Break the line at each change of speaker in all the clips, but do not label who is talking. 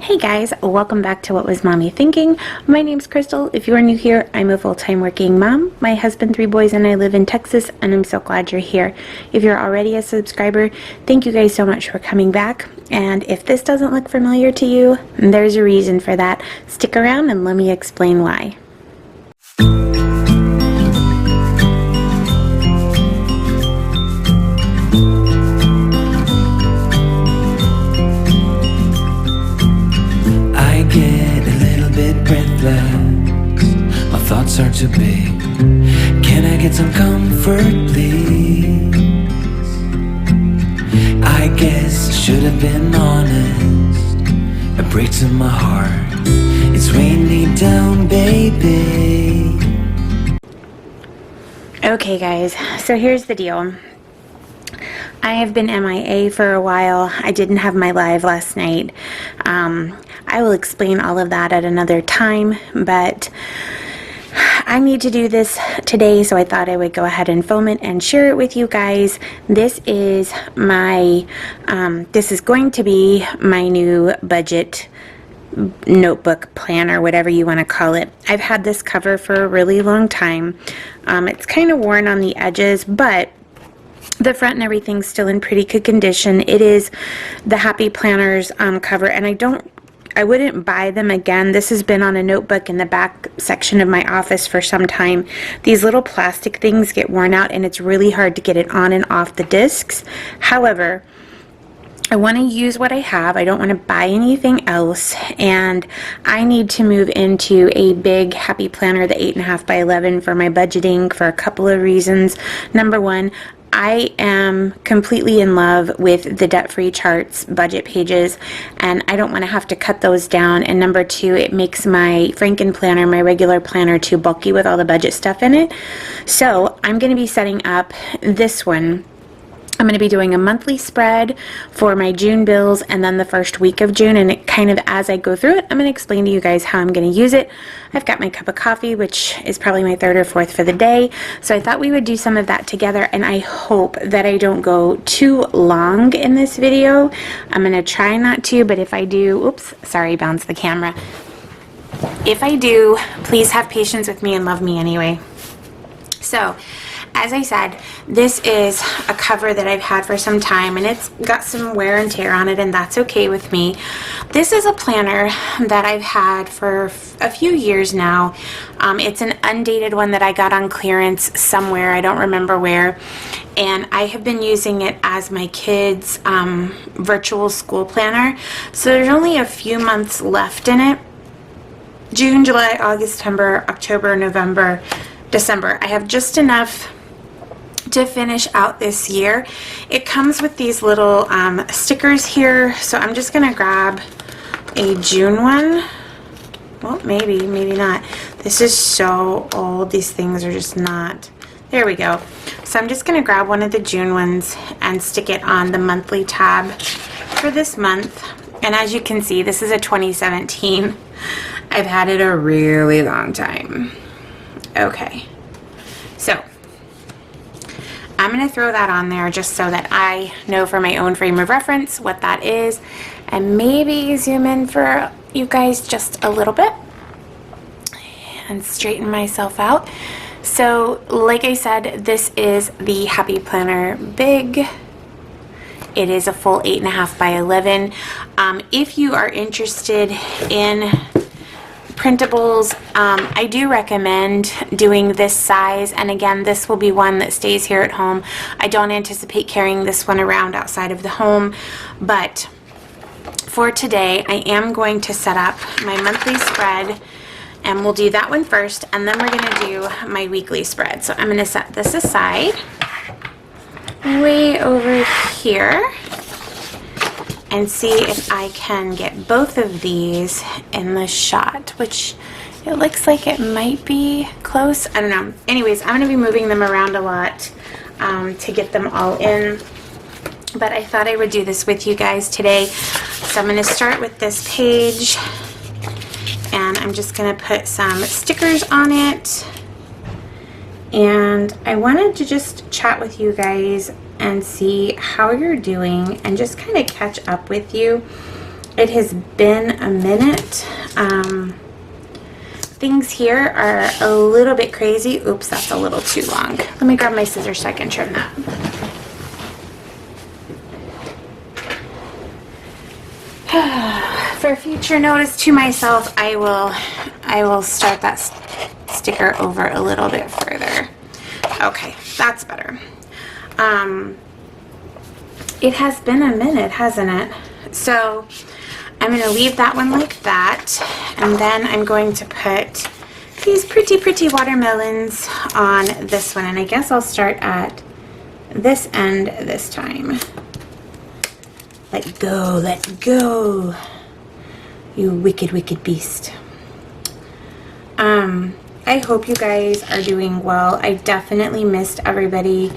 Hey guys, welcome back to What Was Mommy Thinking? My name's Crystal. If you are new here, I'm a full-time working mom. My husband, 3 boys, and I live in Texas, and I'm so glad you're here. If you're already a subscriber, thank you guys so much for coming back. And if this doesn't look familiar to you, there's a reason for that. Stick around and let me explain why.
My thoughts are too big. Can I get some comfort, please? I guess should have been honest. It breaks in my heart. It's weighing me down, baby.
Okay guys, so here's the deal. I have been MIA for a while. I didn't have my live last night. I will explain all of that at another time, but I need to do this today, so I thought I would go ahead and film it and share it with you guys. This is my, this is going to be my new budget notebook planner, whatever you want to call it. I've had this cover for a really long time. It's kind of worn on the edges, but the front and everything's still in pretty good condition. It is the Happy Planner's cover, and I wouldn't buy them again. This has been on a notebook in the back section of my office for some time. These little plastic things get worn out, and it's really hard to get it on and off the discs. However, I want to use what I have. I don't want to buy anything else, and I need to move into a big Happy Planner, the 8.5 by 11, for my budgeting for a couple of reasons. Number one, I am completely in love with the debt-free charts budget pages, and I don't want to have to cut those down. And number two, it makes my Frankenplanner, my regular planner, too bulky with all the budget stuff in it. So I'm going to be setting up this one. I'm going to be doing a monthly spread for my June bills and then the first week of June, and it kind of, as I go through it, I'm going to explain to you guys how I'm going to use it. I've got my cup of coffee, which is probably my 3rd or 4th for the day, so I thought we would do some of that together, and I hope that I don't go too long in this video. I'm going to try not to, but if I do, oops, sorry, bounced the camera. If I do, please have patience with me and love me anyway. So, as I said, this is a cover that I've had for some time, and it's got some wear and tear on it, and that's okay with me. This is a planner that I've had for a few years now. It's an undated one that I got on clearance somewhere, I don't remember where, and I have been using it as my kids' virtual school planner. So there's only a few months left in it. June, July, August, September, October, November, December. I have just enough to finish out this year. It comes with these little stickers here, so I'm just gonna grab a June one. Well, maybe not. This is so old. These things are just not. There we go. So I'm just gonna grab one of the June ones and stick it on the monthly tab for this month. And as you can see, this is a 2017. I've had it a really long time. Okay, so I'm going to throw that on there just so that I know for my own frame of reference what that is, and maybe zoom in for you guys just a little bit and straighten myself out. So like I said, this is the Happy Planner Big. It is a full 8.5 by 11. If you are interested in printables, I do recommend doing this size, and again, this will be one that stays here at home. I don't anticipate carrying this one around outside of the home, but for today I am going to set up my monthly spread, and we'll do that one first, and then we're going to do my weekly spread. So I'm going to set this aside way over here and see if I can get both of these in the shot, which it looks like it might be close. I don't know. Anyways, I'm going to be moving them around a lot to get them all in, but I thought I would do this with you guys today. So I'm going to start with this page, and I'm just going to put some stickers on it, and I wanted to just chat with you guys and see how you're doing and just kind of catch up with you. It has been a minute. Things here are a little bit crazy. Oops, that's a little too long. Let me grab my scissors so I can trim that. For future notice to myself, I will start that sticker over a little bit further. Okay, that's better. It has been a minute, hasn't it? So I'm going to leave that one like that, and then I'm going to put these pretty watermelons on this one, and I guess I'll start at this end this time. Let go, you wicked beast. I hope you guys are doing well. I definitely missed everybody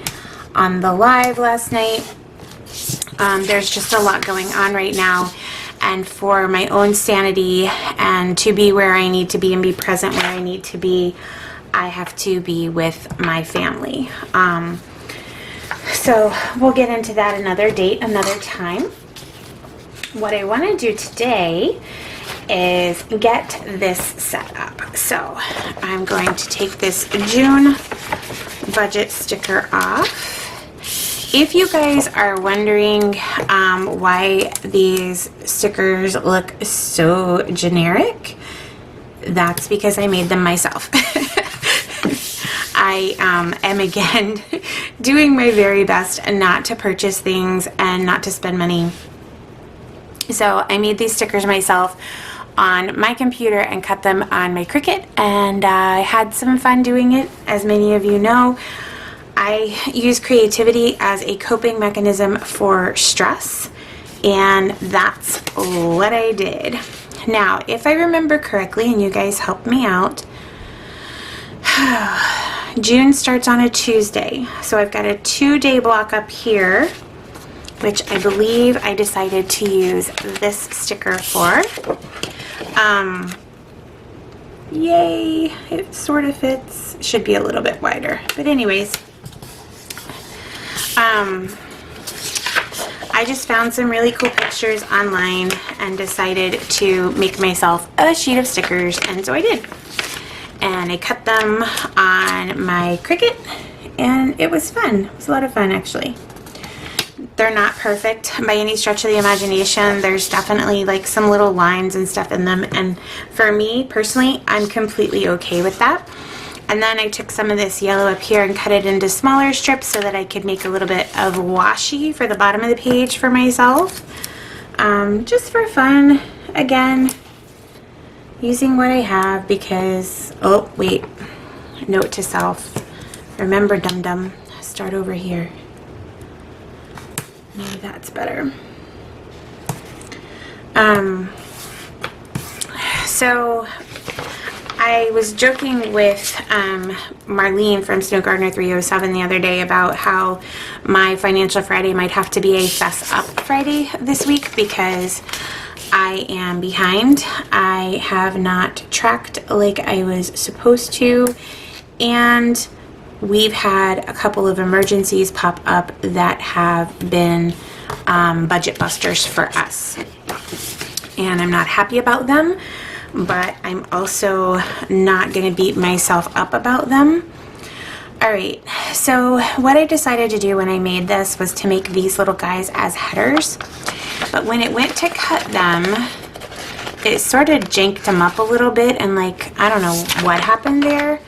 on the live last night. There's just a lot going on right now, and for my own sanity and to be where I need to be and be present where I need to be, I have to be with my family. So we'll get into that another date, another time. What I want to do today is get this set up. So I'm going to take this June budget sticker off. If you guys are wondering why these stickers look so generic, that's because I made them myself. I am again doing my very best not to purchase things and not to spend money. So I made these stickers myself on my computer and cut them on my Cricut, and I had some fun doing it. As many of you know, I use creativity as a coping mechanism for stress, and that's what I did. Now, if I remember correctly, and you guys helped me out, June starts on a Tuesday, so I've got a 2-day block up here, which I believe I decided to use this sticker for. Yay, it sort of fits. Should be a little bit wider, but anyways, I just found some really cool pictures online and decided to make myself a sheet of stickers, and so I did. And I cut them on my Cricut, and it was fun. It was a lot of fun, actually. They're not perfect by any stretch of the imagination. There's definitely like some little lines and stuff in them, and for me personally, I'm completely okay with that. And then I took some of this yellow up here and cut it into smaller strips so that I could make a little bit of washi for the bottom of the page for myself. Just for fun, again, using what I have because, oh wait, note to self, remember dum-dum, start over here. Maybe that's better. So I was joking with Marlene from Snow Gardener 307 the other day about how my Financial Friday might have to be a Fess Up Friday this week because I am behind. I have not tracked like I was supposed to, and we've had a couple of emergencies pop up that have been budget busters for us, and I'm not happy about them, but I'm also not going to beat myself up about them. Alright, so what I decided to do when I made this was to make these little guys as headers, but when it went to cut them, it sort of janked them up a little bit, and like, I don't know what happened there,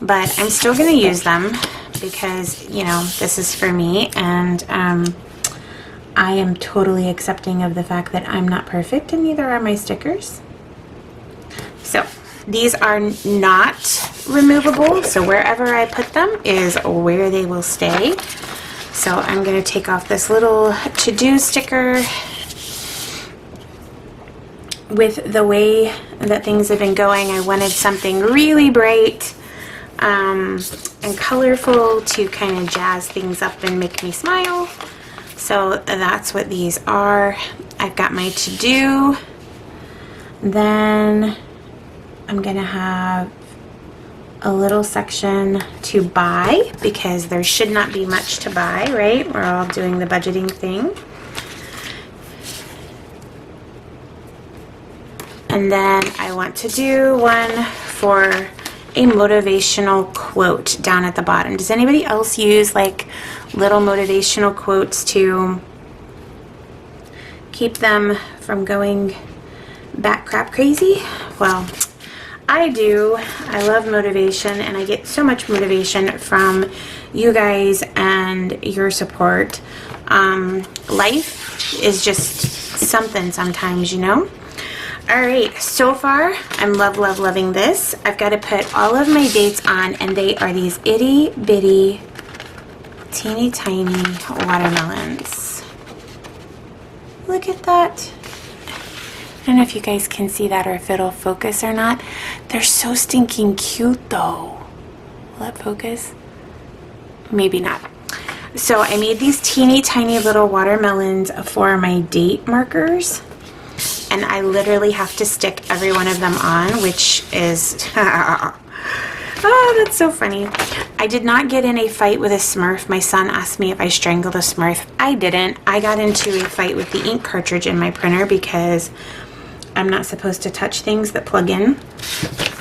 but I'm still going to use them because, you know, this is for me, and I am totally accepting of the fact that I'm not perfect, and neither are my stickers. So these are not removable, so wherever I put them is where they will stay. So I'm going to take off this little to-do sticker. With the way that things have been going, I wanted something really bright and colorful to kind of jazz things up and make me smile. So that's what these are. I've got my to-do. Then I'm gonna have a little section to buy because there should not be much to buy, right? We're all doing the budgeting thing. And then I want to do one for a motivational quote down at the bottom. Does anybody else use like little motivational quotes to keep them from going bat crap crazy? Well, I do. I love motivation, and I get so much motivation from you guys and your support. Life is just something sometimes, you know? All right, so far I'm loving this. I've got to put all of my dates on, and they are these itty bitty teeny tiny watermelons. Look at that. I don't know if you guys can see that or if it'll focus or not. They're so stinking cute though. Will that focus? Maybe not. So I made these teeny tiny little watermelons for my date markers, and I literally have to stick every one of them on, which is oh, that's so funny. I did not get in a fight with a Smurf. My son asked me if I strangled a Smurf. I didn't. I got into a fight with the ink cartridge in my printer because I'm not supposed to touch things that plug in.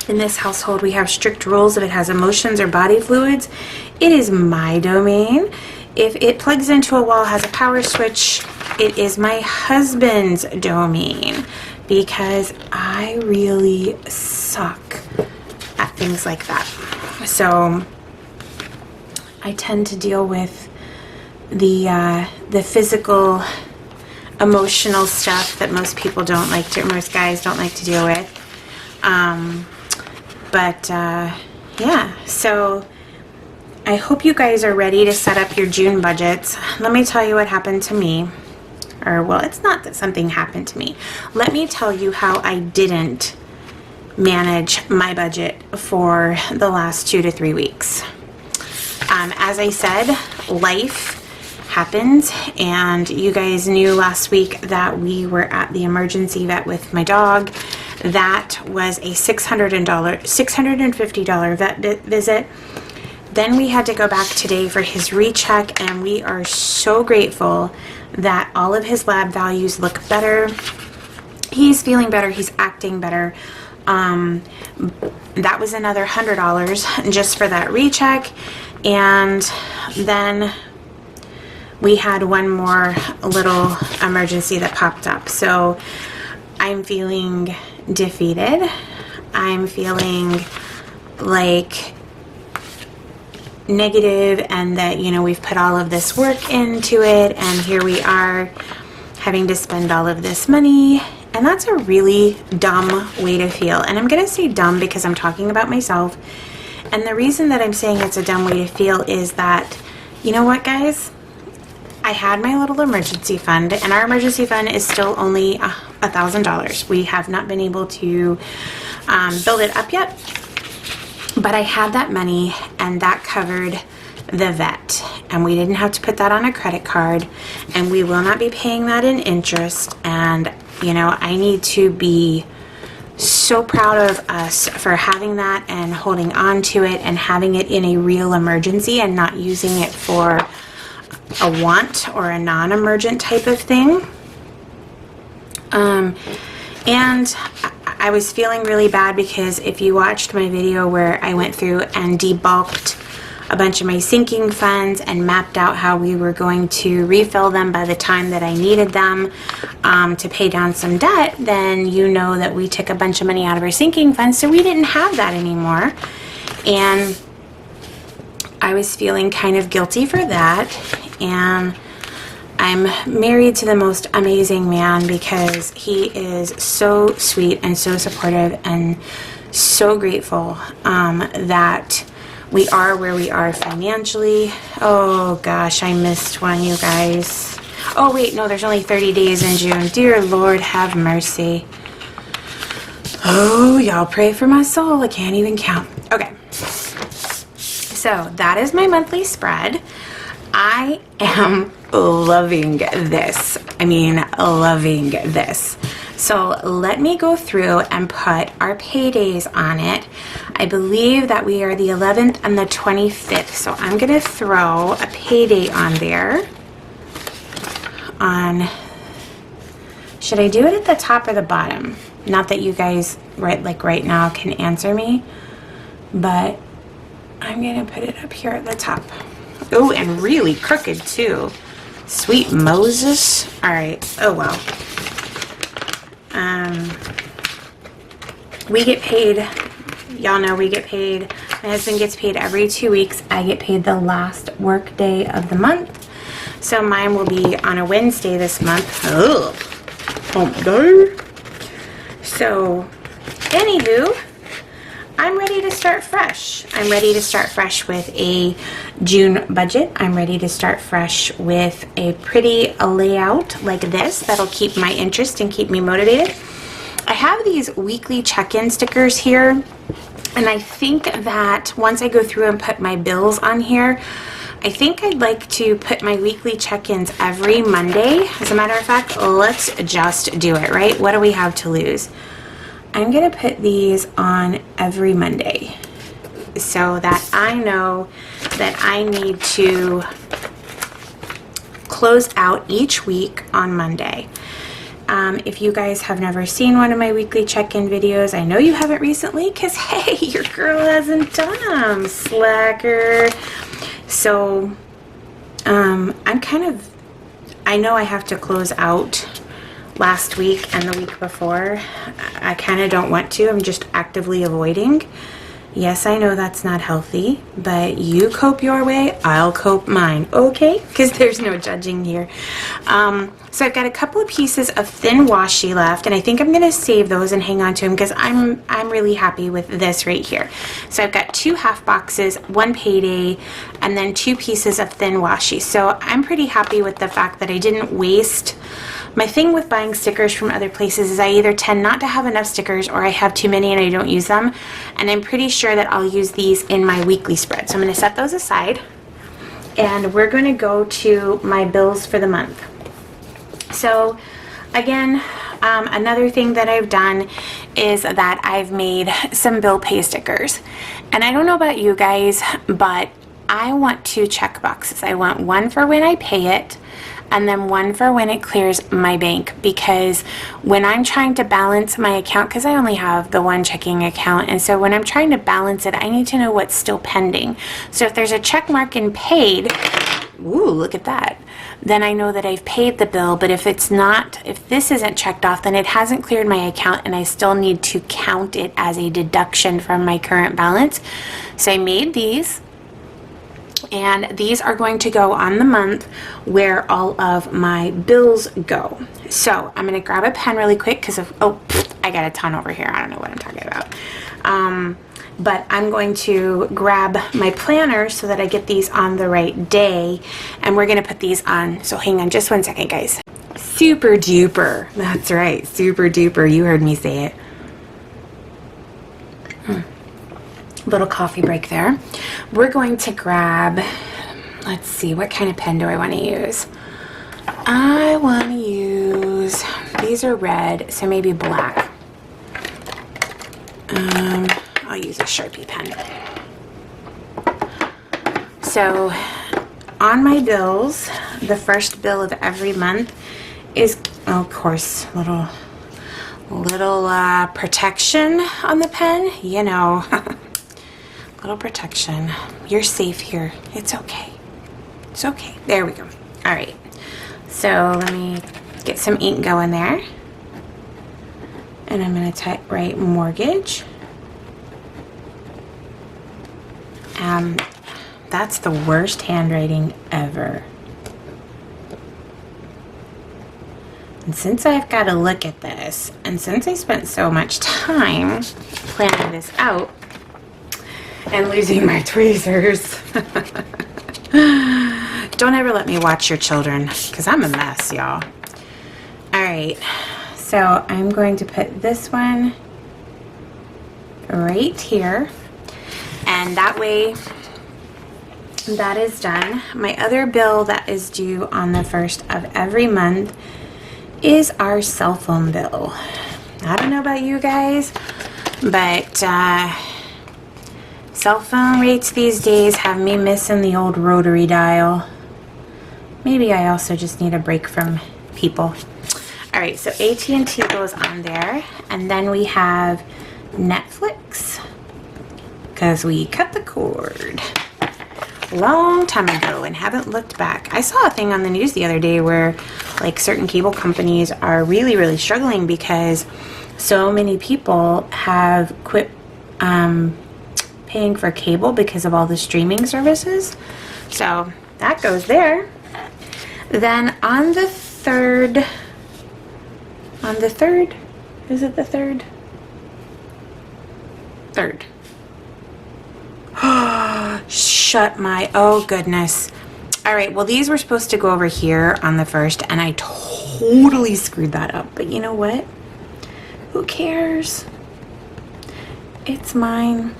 In this household, we have strict rules. If it has emotions or body fluids, it is my domain. If it plugs into a wall, has a power switch, it is my husband's domain, because I really suck at things like that. So I tend to deal with the physical, emotional stuff that most people don't like to, most guys don't like to deal with. Yeah, so I hope you guys are ready to set up your June budgets. Let me tell you what happened to me. Or, well, it's not that something happened to me. Let me tell you how I didn't manage my budget for the last 2 to 3 weeks. As I said, life happens, and you guys knew last week that we were at the emergency vet with my dog. That was a $650 vet visit. Then we had to go back today for his recheck, and we are so grateful that all of his lab values look better. He's feeling better. He's acting better. That was another $100 just for that recheck. And then we had one more little emergency that popped up. So I'm feeling defeated. I'm feeling like negative, and that, you know, we've put all of this work into it, and here we are having to spend all of this money. And that's a really dumb way to feel. And I'm going to say dumb because I'm talking about myself. And the reason that I'm saying it's a dumb way to feel is that, you know what, guys? I had my little emergency fund, and our emergency fund is still only $1,000. We have not been able to build it up yet. But I had that money, and that covered the vet, and we didn't have to put that on a credit card, and we will not be paying that in interest. And, you know, I need to be so proud of us for having that and holding on to it and having it in a real emergency and not using it for a want or a non-emergent type of thing. And I was feeling really bad because if you watched my video where I went through and debulked a bunch of my sinking funds and mapped out how we were going to refill them by the time that I needed them to pay down some debt, then you know that we took a bunch of money out of our sinking funds, so we didn't have that anymore. And I was feeling kind of guilty for that. And I'm married to the most amazing man because he is so sweet and so supportive, and so grateful that we are where we are financially. Oh gosh, I missed one, you guys. Oh wait, no, there's only 30 days in June. Dear Lord, have mercy. Oh, y'all pray for my soul. I can't even count. Okay. So that is my monthly spread. I am loving this. I mean, loving this. So let me go through and put our paydays on it. I believe that we are the 11th and the 25th. So I'm going to throw a payday on there on Should I do it at the top or the bottom? Not that you guys right now can answer me, but I'm gonna put it up here at the top. Oh, and really crooked too. Sweet Moses. All right. Oh well. We get paid. Y'all know we get paid. My husband gets paid every 2 weeks. I get paid the last work day of the month. So mine will be on a Wednesday this month. Ugh. Hump day. So, anywho, I'm ready to start fresh. I'm ready to start fresh with a June budget. I'm ready to start fresh with a pretty layout like this that'll keep my interest and keep me motivated. I have these weekly check-in stickers here, and I think that once I go through and put my bills on here, I think I'd like to put my weekly check-ins every Monday. As a matter of fact, let's just do it, right? What do we have to lose? I'm gonna put these on every Monday so that I know that I need to close out each week on Monday. If you guys have never seen one of my weekly check-in videos, I know you haven't recently because, hey, your girl hasn't done them, slacker. So, I know I have to close out last week and the week before. I kind of don't want to. I'm just actively avoiding. Yes, I know that's not healthy, but you cope your way, I'll cope mine, okay? Because there's no judging here. So I've got a couple of pieces of thin washi left, and I think I'm going to save those and hang on to them because I'm really happy with this right here. So I've got 2 half boxes, 1 payday, and then 2 pieces of thin washi. So I'm pretty happy with the fact that I didn't waste. My thing with buying stickers from other places is I either tend not to have enough stickers or I have too many and I don't use them. And I'm pretty sure that I'll use these in my weekly spread. So I'm going to set those aside. And we're going to go to my bills for the month. So again, another thing that I've done is that I've made some bill pay stickers. And I don't know about you guys, but I want 2 check boxes. I want one for when I pay it, and then one for when it clears my bank, because when I'm trying to balance my account, because I only have the one checking account, and so when I'm trying to balance it, I need to know what's still pending. So if there's a check mark and paid, ooh, look at that, then I know that I've paid the bill. But if it's not, if this isn't checked off, then it hasn't cleared my account and I still need to count it as a deduction from my current balance. So I made these. And these are going to go on the month where all of my bills go. So I'm going to grab a pen really quick because of, oh, I got a ton over here. I don't know what I'm talking about. But I'm going to grab my planner so that I get these on the right day. And we're going to put these on. So hang on just one second, guys. Super duper. That's right. Super duper. You heard me say it. Little coffee break there. We're going to grab, let's see, what kind of pen do I want to use? I want to use, these are red, so maybe black. I'll use a Sharpie pen. So on my bills, the first bill of every month is, oh, of course, little protection on the pen, you know. Little protection. You're safe here. It's okay. It's okay. There we go. All right. So let me get some ink going there. And I'm going to write mortgage. That's the worst handwriting ever. And since I've got to look at this, and since I spent so much time planning this out, and losing my tweezers. Don't ever let me watch your children, because I'm a mess, y'all. Alright, so I'm going to put this one right here, and that way that is done. My other bill that is due on the 1st of every month is our cell phone bill. I don't know about you guys, but cell phone rates these days have me missing the old rotary dial. Maybe I also just need a break from people. All All right, so AT&T goes on there, and then we have Netflix, because we cut the cord a long time ago and haven't looked back. I saw a thing on the news the other day where like certain cable companies are really, really struggling because so many people have quit paying for cable because of all the streaming services. So that goes there. Then on the third, is it the third? Third. Shut my, oh goodness. All right, well these were supposed to go over here on the first and I totally screwed that up. But you know what? Who cares? It's mine.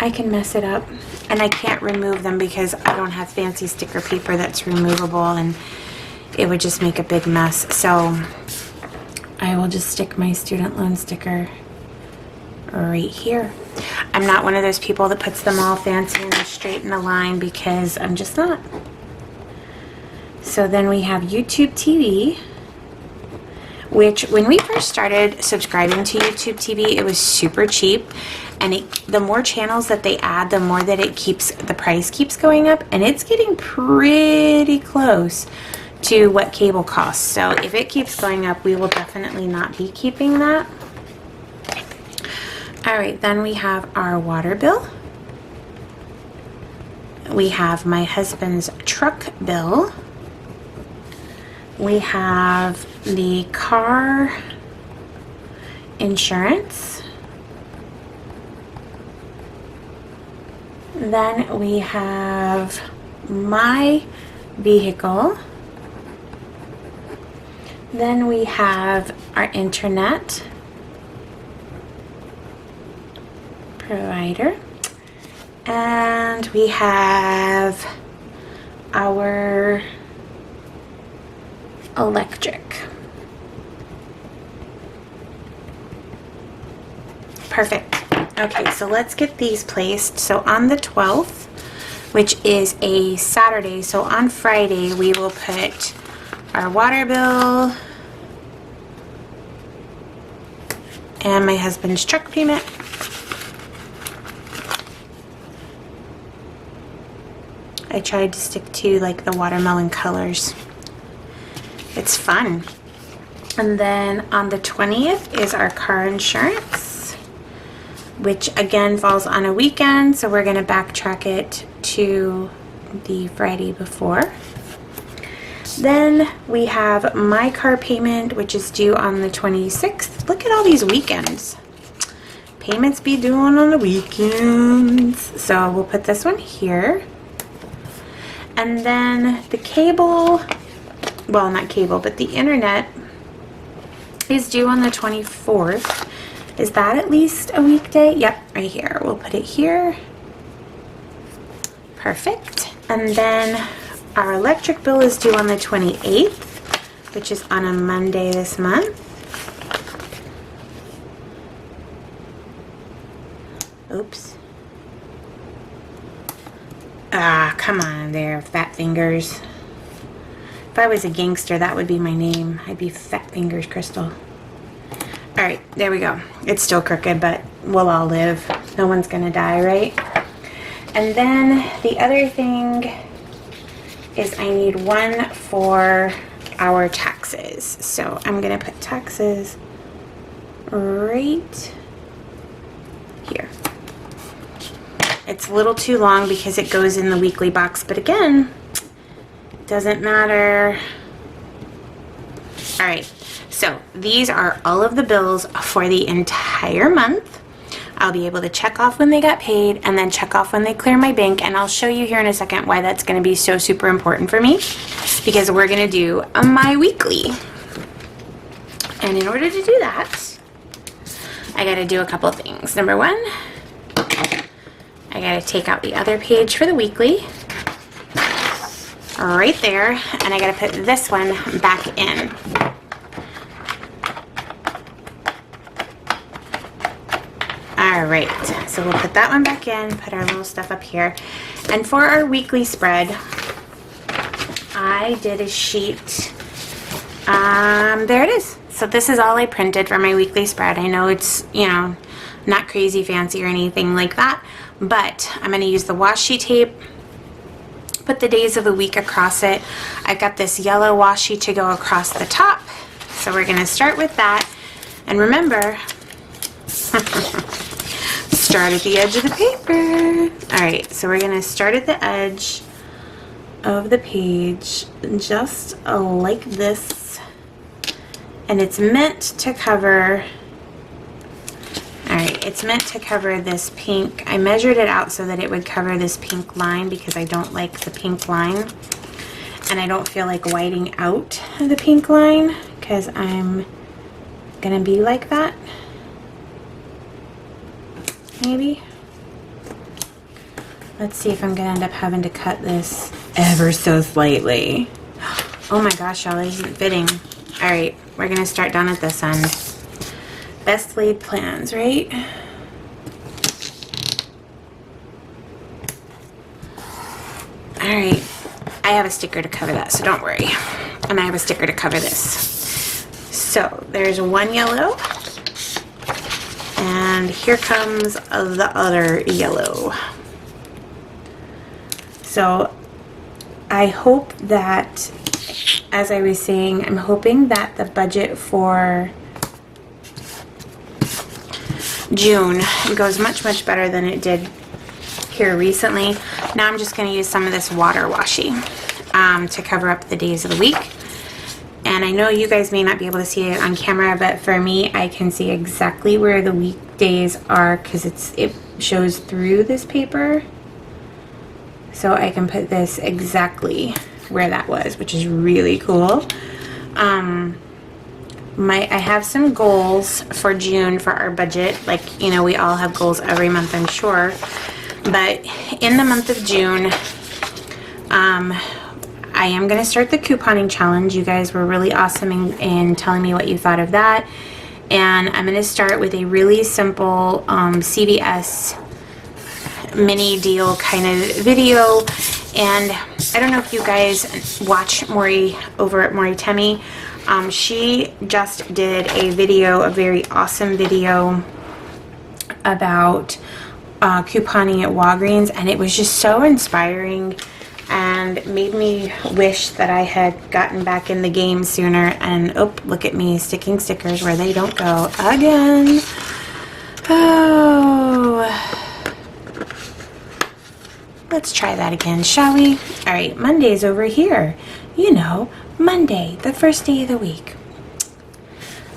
I can mess it up. And I can't remove them because I don't have fancy sticker paper that's removable and it would just make a big mess. So I will just stick my student loan sticker right here. I'm not one of those people that puts them all fancy and straight in a line because I'm just not. So then we have YouTube TV, which when we first started subscribing to YouTube TV, it was super cheap. And the more channels that they add, the more that the price keeps going up, and it's getting pretty close to what cable costs. So if it keeps going up, we will definitely not be keeping that. All right, then we have our water bill. We have my husband's truck bill. We have the car insurance. Then we have my vehicle. Then we have our internet provider. And we have our electric. Perfect. Okay, so let's get these placed. So on the 12th, which is a Saturday, so on Friday we will put our water bill and my husband's truck payment. I tried to stick to like the watermelon colors. It's fun. And then on the 20th is our car insurance, which again falls on a weekend, so we're going to backtrack it to the Friday before. Then we have my car payment, which is due on the 26th. Look at all these weekends. Payments be due on the weekends. So we'll put this one here. And then the cable, well, not cable, but the internet is due on the 24th. Is that at least a weekday? Yep, right here. We'll put it here. Perfect. And then our electric bill is due on the 28th, which is on a Monday this month. Oops. Ah, come on there, Fat Fingers. If I was a gangster, that would be my name. I'd be Fat Fingers Crystal. Alright, there we go. It's still crooked, but we'll all live. No one's gonna die, right? And then the other thing is I need one for our taxes. So I'm gonna put taxes right here. It's a little too long because it goes in the weekly box, but again, doesn't matter. All right, so these are all of the bills for the entire month. I'll be able to check off when they got paid and then check off when they clear my bank, and I'll show you here in a second why that's going to be so super important for me, because we're going to do my weekly. And in order to do that, I got to do a couple of things. Number one, I got to take out the other page for the weekly right there, and I got to put this one back in. Alright, so we'll put that one back in, put our little stuff up here. And for our weekly spread, I did a sheet There it is. So this is all I printed for my weekly spread. I know it's, you know, not crazy fancy or anything like that, but I'm going to use the washi tape, put the days of the week across it. I've got this yellow washi to go across the top, so we're going to start with that. And remember, start at the edge of the paper. Alright, so we're going to start at the edge of the page, just like this. And it's meant to cover, alright, it's meant to cover this pink. I measured it out so that it would cover this pink line because I don't like the pink line. And I don't feel like whiting out the pink line because I'm gonna be like that. Maybe. Let's see if I'm gonna end up having to cut this ever so slightly. Oh my gosh, y'all, it isn't fitting. Alright, we're gonna start down at this end. Best laid plans, right? Alright, I have a sticker to cover that, so don't worry. And I have a sticker to cover this. So, there's one yellow. And here comes the other yellow. So, I hope that, as I was saying, I'm hoping that the budget for June goes much, much better than it did here recently. Now I'm just going to use some of this water washi to cover up the days of the week. And I know you guys may not be able to see it on camera, but for me, I can see exactly where the weekdays are because it shows through this paper. So I can put this exactly where that was, which is really cool. I have some goals for June for our budget. Like, you know, we all have goals every month, I'm sure. But in the month of June, I am going to start the couponing challenge. You guys were really awesome in telling me what you thought of that. And I'm going to start with a really simple CVS mini deal kind of video. And I don't know if you guys watch Maury over at Maury Temmie. She just did a video, a very awesome video about couponing at Walgreens, and it was just so inspiring and made me wish that I had gotten back in the game sooner. And oh, look at me sticking stickers where they don't go again. Oh, let's try that again, shall we? All right, Monday's over here. You know, Monday, the first day of the week.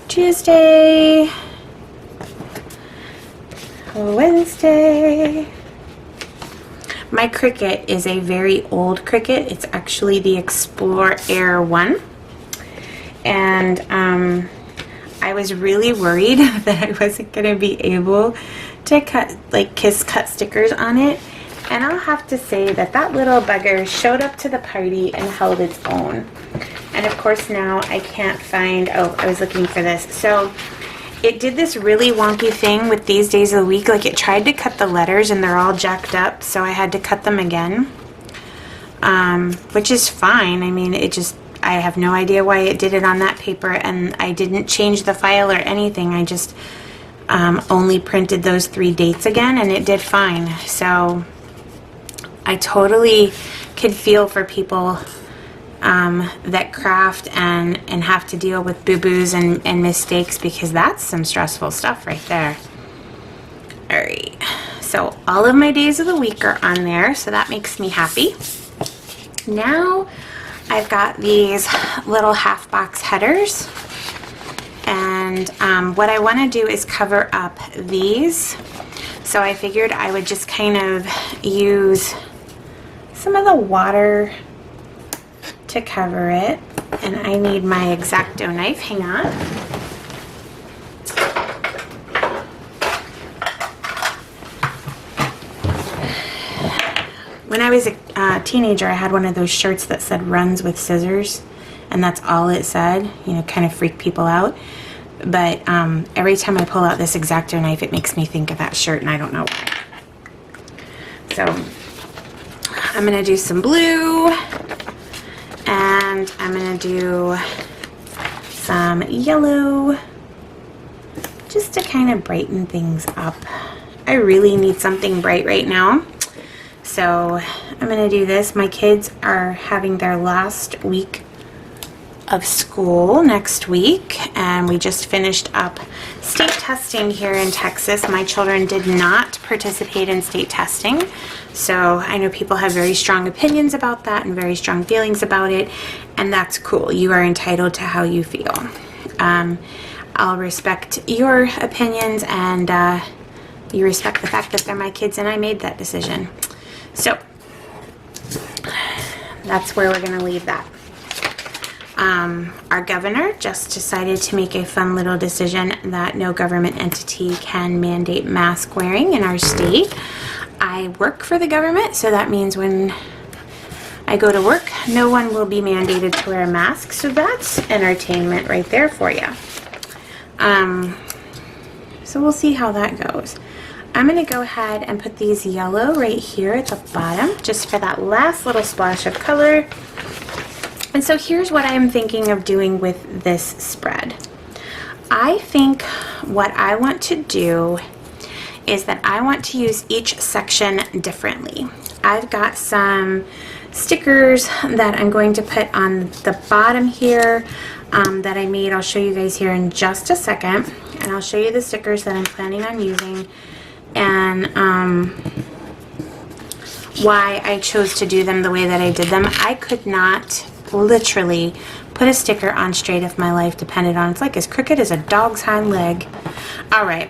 Tuesday, Wednesday. My Cricut is a very old Cricut. It's actually the Explore Air 1. And I was really worried that I wasn't going to be able to cut stickers on it. And I'll have to say that that little bugger showed up to the party and held its own. And of course now I can't find, oh, I was looking for this. So it did this really wonky thing with these days of the week. Like, it tried to cut the letters and they're all jacked up, so I had to cut them again. Which is fine. I mean, I have no idea why it did it on that paper, and I didn't change the file or anything. I just only printed those 3 dates again, and it did fine. So I totally could feel for people that craft and have to deal with boo-boos and mistakes, because that's some stressful stuff right there. Alright, so all of my days of the week are on there, so that makes me happy. Now I've got these little half box headers, and what I want to do is cover up these. So I figured I would just kind of use some of the water to cover it, and I need my X-Acto knife. Hang on. When I was a teenager, I had one of those shirts that said "runs with scissors," and that's all it said. You know, kind of freak people out. But every time I pull out this X-Acto knife, it makes me think of that shirt, and I don't know why. So I'm gonna do some blue. And I'm going to do some yellow just to kind of brighten things up. I really need something bright right now. So I'm going to do this. My kids are having their last week of school next week, and we just finished up state testing here in Texas. My children did not participate in state testing, so I know people have very strong opinions about that and very strong feelings about it, and that's cool. You are entitled to how you feel. I'll respect your opinions, and you respect the fact that they're my kids and I made that decision. So that's where we're going to leave that. Our governor just decided to make a fun little decision that no government entity can mandate mask wearing in our state. I work for the government, so that means when I go to work, no one will be mandated to wear a mask. So that's entertainment right there for you. So we'll see how that goes. I'm going to go ahead and put these yellow right here at the bottom, just for that last little splash of color. And so here's what I'm thinking of doing with this spread. I think what I want to do is that I want to use each section differently. I've got some stickers that I'm going to put on the bottom here that I made. I'll show you guys here in just a second, and I'll show you the stickers that I'm planning on using and why I chose to do them the way that I did them. I could not literally put a sticker on straight if my life depended on it. It's like as crooked as a dog's hind leg. All right,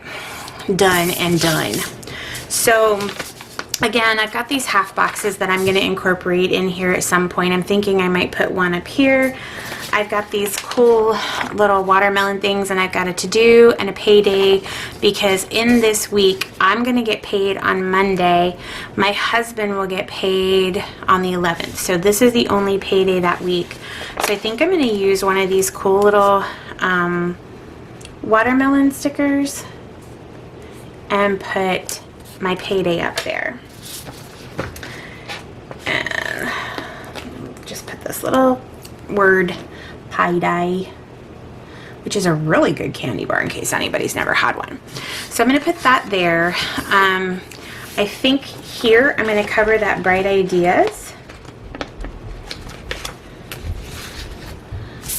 done and done. So again, I've got these half boxes that I'm going to incorporate in here at some point. I'm thinking I might put one up here. I've got these cool little watermelon things, and I've got a to-do and a payday, because in this week I'm going to get paid on Monday. My husband will get paid on the 11th. So this is the only payday that week. So I think I'm going to use one of these cool little watermelon stickers and put my payday up there. And just put this little word pie-dye, which is a really good candy bar in case anybody's never had one. So I'm going to put that there. I think here I'm going to cover that Bright Ideas.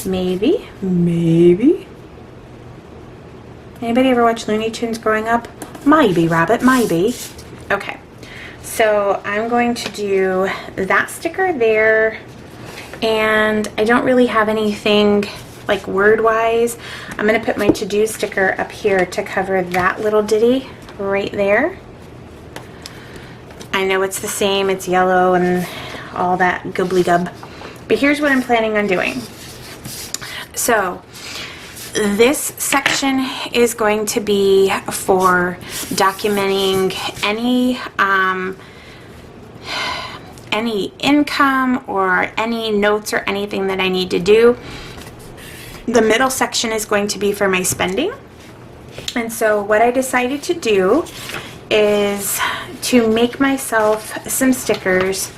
Maybe. Anybody ever watch Looney Tunes growing up? Maybe, Rabbit, maybe. Okay, so I'm going to do that sticker there, and I don't really have anything like word-wise. I'm going to put my to-do sticker up here to cover that little ditty right there. I know it's the same, it's yellow and all that gobbly-gub, but here's what I'm planning on doing. So this section is going to be for documenting any income or any notes or anything that I need to do. The middle section is going to be for my spending. And so what I decided to do is to make myself some stickers.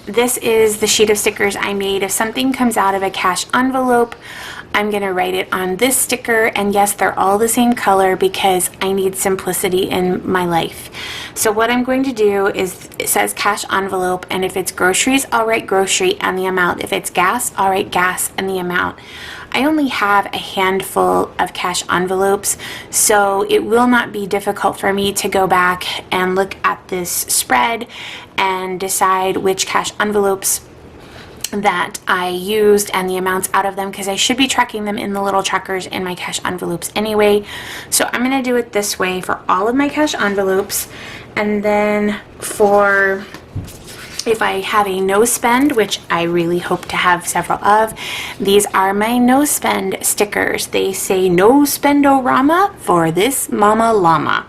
This is the sheet of stickers I made. If something comes out of a cash envelope, I'm going to write it on this sticker, and yes, they're all the same color because I need simplicity in my life. So what I'm going to do is, it says cash envelope, and if it's groceries, I'll write grocery and the amount. If it's gas, I'll write gas and the amount. I only have a handful of cash envelopes, so it will not be difficult for me to go back and look at this spread and decide which cash envelopes that I used and the amounts out of them, because I should be tracking them in the little trackers in my cash envelopes anyway. So I'm going to do it this way for all of my cash envelopes, and then for if I have a no spend, which I really hope to have several of, these are my no spend stickers. They say no spendorama for this mama llama.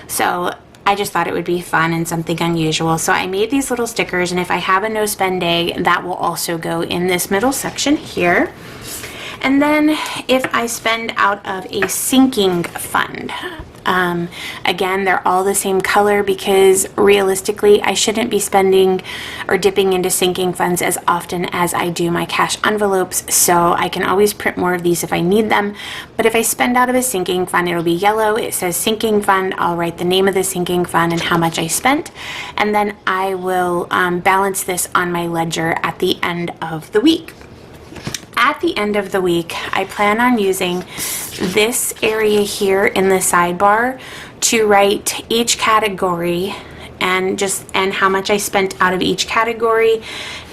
So I just thought it would be fun and something unusual. So I made these little stickers, and if I have a no spend day, that will also go in this middle section here. And then if I spend out of a sinking fund, Again, they're all the same color because realistically I shouldn't be spending or dipping into sinking funds as often as I do my cash envelopes, so I can always print more of these if I need them. But if I spend out of a sinking fund, it'll be yellow. It says sinking fund. I'll write the name of the sinking fund and how much I spent, and then I will balance this on my ledger at the end of the week. At the end of the week, I plan on using this area here in the sidebar to write each category and how much I spent out of each category,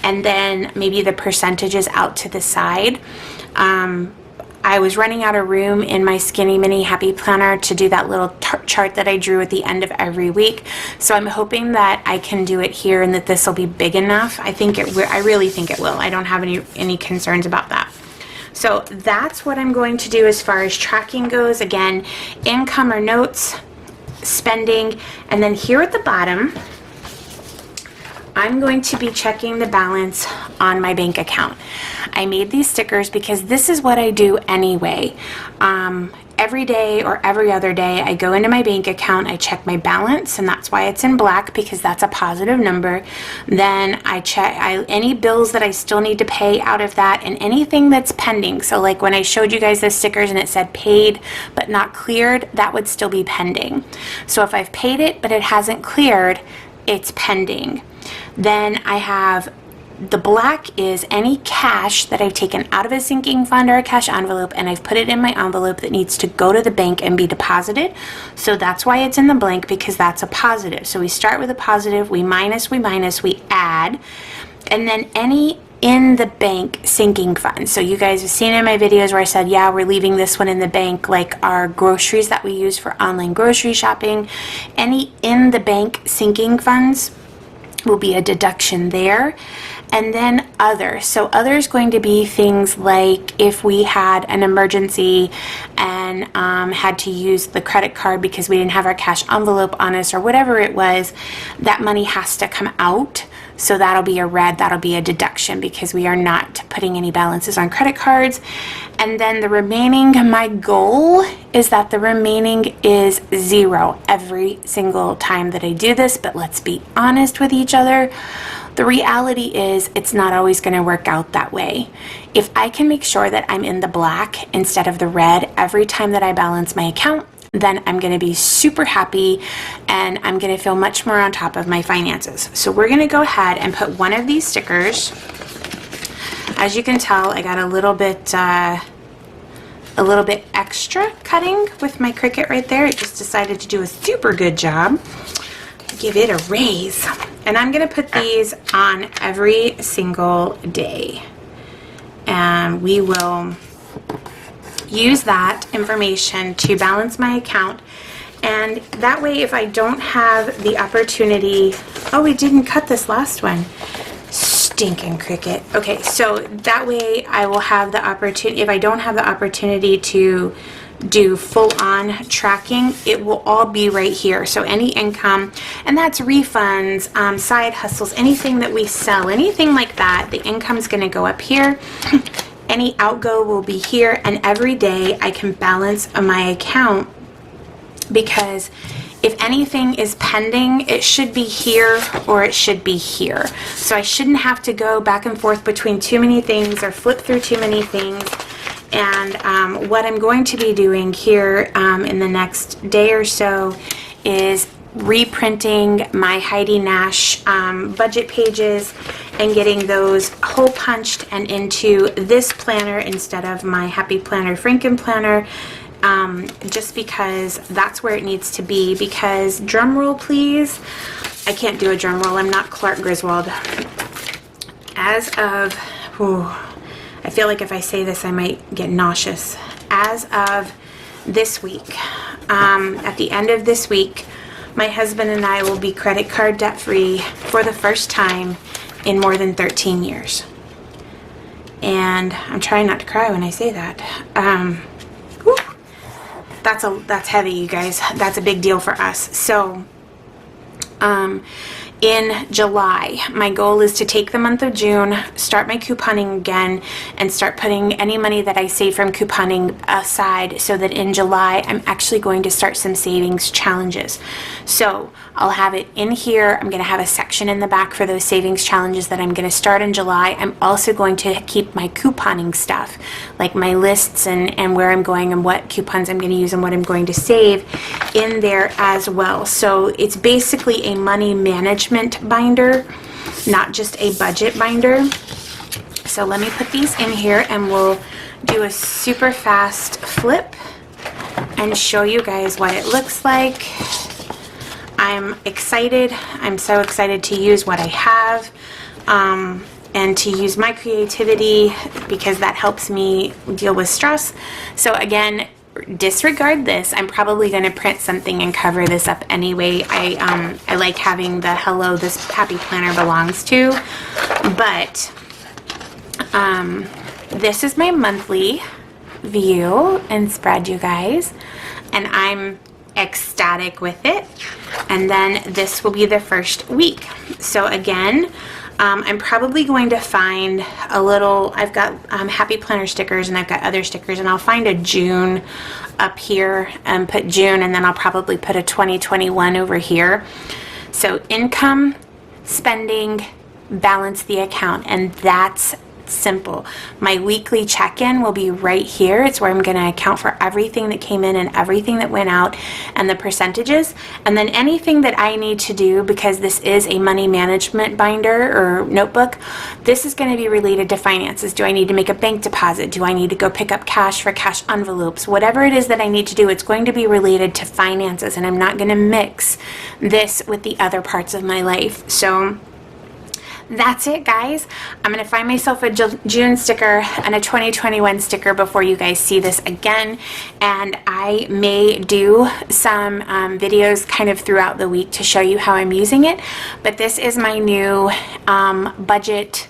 and then maybe the percentages out to the side. I was running out of room in my Skinny Mini Happy Planner to do that little chart that I drew at the end of every week. So I'm hoping that I can do it here and that this will be big enough. I really think it will. I don't have any concerns about that. So that's what I'm going to do as far as tracking goes. Again, income or notes, spending, and then here at the bottom, I'm going to be checking the balance on my bank account. I made these stickers because this is what I do anyway. Every day or every other day, I go into my bank account, I check my balance, and that's why it's in black, because that's a positive number. Then I check any bills that I still need to pay out of that, and anything that's pending. So like when I showed you guys the stickers and it said paid but not cleared, that would still be pending. So if I've paid it but it hasn't cleared, it's pending. Then I have the black is any cash that I've taken out of a sinking fund or a cash envelope and I've put it in my envelope that needs to go to the bank and be deposited. So that's why it's in the blank, because that's a positive. So we start with a positive, we minus, we add, and then any in the bank sinking fund. So you guys have seen in my videos where I said, yeah, we're leaving this one in the bank, like our groceries that we use for online grocery shopping. Any in the bank sinking funds will be a deduction there. And then other. So other is going to be things like if we had an emergency and had to use the credit card because we didn't have our cash envelope on us or whatever it was, that money has to come out. So that'll be a red, that'll be a deduction because we are not putting any balances on credit cards. And then the remaining, my goal is that the remaining is zero every single time that I do this, but let's be honest with each other. The reality is it's not always going to work out that way. If I can make sure that I'm in the black instead of the red every time that I balance my account, then I'm going to be super happy and I'm going to feel much more on top of my finances. So we're going to go ahead and put one of these stickers. As you can tell, I got a little bit extra cutting with my Cricut right there. It just decided to do a super good job. Give it a raise. And I'm going to put these on every single day. And we will use that information to balance my account. And that way, if I don't have the opportunity, oh, we didn't cut this last one. Stinking Cricut. Okay, so that way I will have the opportunity, if I don't have the opportunity to do full-on tracking, it will all be right here. So any income, and that's refunds, side hustles, anything that we sell, anything like that, the income's going to go up here. Any outgo will be here, and every day I can balance my account, because if anything is pending, it should be here or it should be here. So I shouldn't have to go back and forth between too many things or flip through too many things. And what I'm going to be doing here in the next day or so is reprinting my Heidi Nash budget pages and getting those hole punched and into this planner instead of my Happy Planner Frankenplanner, just because that's where it needs to be. Because, drum roll please, I can't do a drum roll, I'm not Clark Griswold. As of, I feel like if I say this I might get nauseous. As of this week, at the end of this week, my husband and I will be credit card debt free for the first time in more than 13 years. And I'm trying not to cry when I say that. That's heavy, you guys. That's a big deal for us. So in July. My goal is to take the month of June, start my couponing again, and start putting any money that I save from couponing aside so that in July I'm actually going to start some savings challenges. So I'll have it in here. I'm going to have a section in the back for those savings challenges that I'm going to start in July. I'm also going to keep my couponing stuff, like my lists and where I'm going and what coupons I'm going to use and what I'm going to save in there as well. So it's basically a money management binder, not just a budget binder. So let me put these in here and we'll do a super fast flip and show you guys what it looks like. I'm excited. I'm so excited to use what I have and to use my creativity because that helps me deal with stress. So again, disregard this. I'm probably going to print something and cover this up anyway. I like having the hello this happy planner belongs to, but this is my monthly view and spread, you guys, and I'm ecstatic with it. And then this will be the first week. So again, I'm probably going to find a little, I've got Happy Planner stickers and I've got other stickers, and I'll find a June up here and put June, and then I'll probably put a 2021 over here. So income, spending, balance the account, and that's simple. My weekly check-in will be right here. It's where I'm going to account for everything that came in and everything that went out and the percentages, and then anything that I need to do, because this is a money management binder or notebook, this is going to be related to finances. Do I need to make a bank deposit? Do I need to go pick up cash for cash envelopes? Whatever it is that I need to do, it's going to be related to finances, and I'm not going to mix this with the other parts of my life. So that's it, guys. I'm going to find myself a June sticker and a 2021 sticker before you guys see this again. And I may do some videos kind of throughout the week to show you how I'm using it. But this is my new budget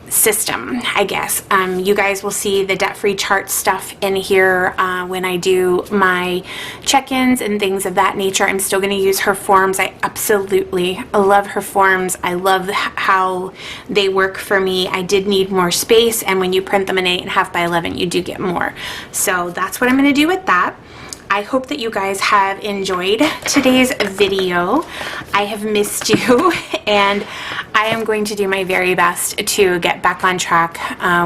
system, I guess. You guys will see the debt-free chart stuff in here when I do my check-ins and things of that nature. I'm still going to use her forms. I absolutely love her forms. I love how they work for me. I did need more space, and when you print them in 8.5 by 11, you do get more. So that's what I'm going to do with that. I hope that you guys have enjoyed today's video. I have missed you, and I am going to do my very best to get back on track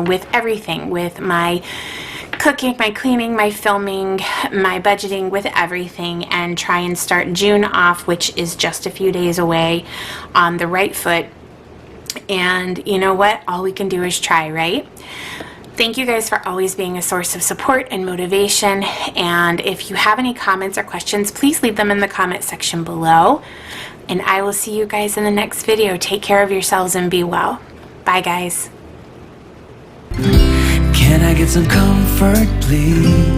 with everything, with my cooking, my cleaning, my filming, my budgeting, with everything, and try and start June off, which is just a few days away, on the right foot. And you know what? All we can do is try, right? Thank you guys for always being a source of support and motivation. And if you have any comments or questions, please leave them in the comment section below. And I will see you guys in the next video. Take care of yourselves and be well. Bye, guys.
Can I get some comfort, please?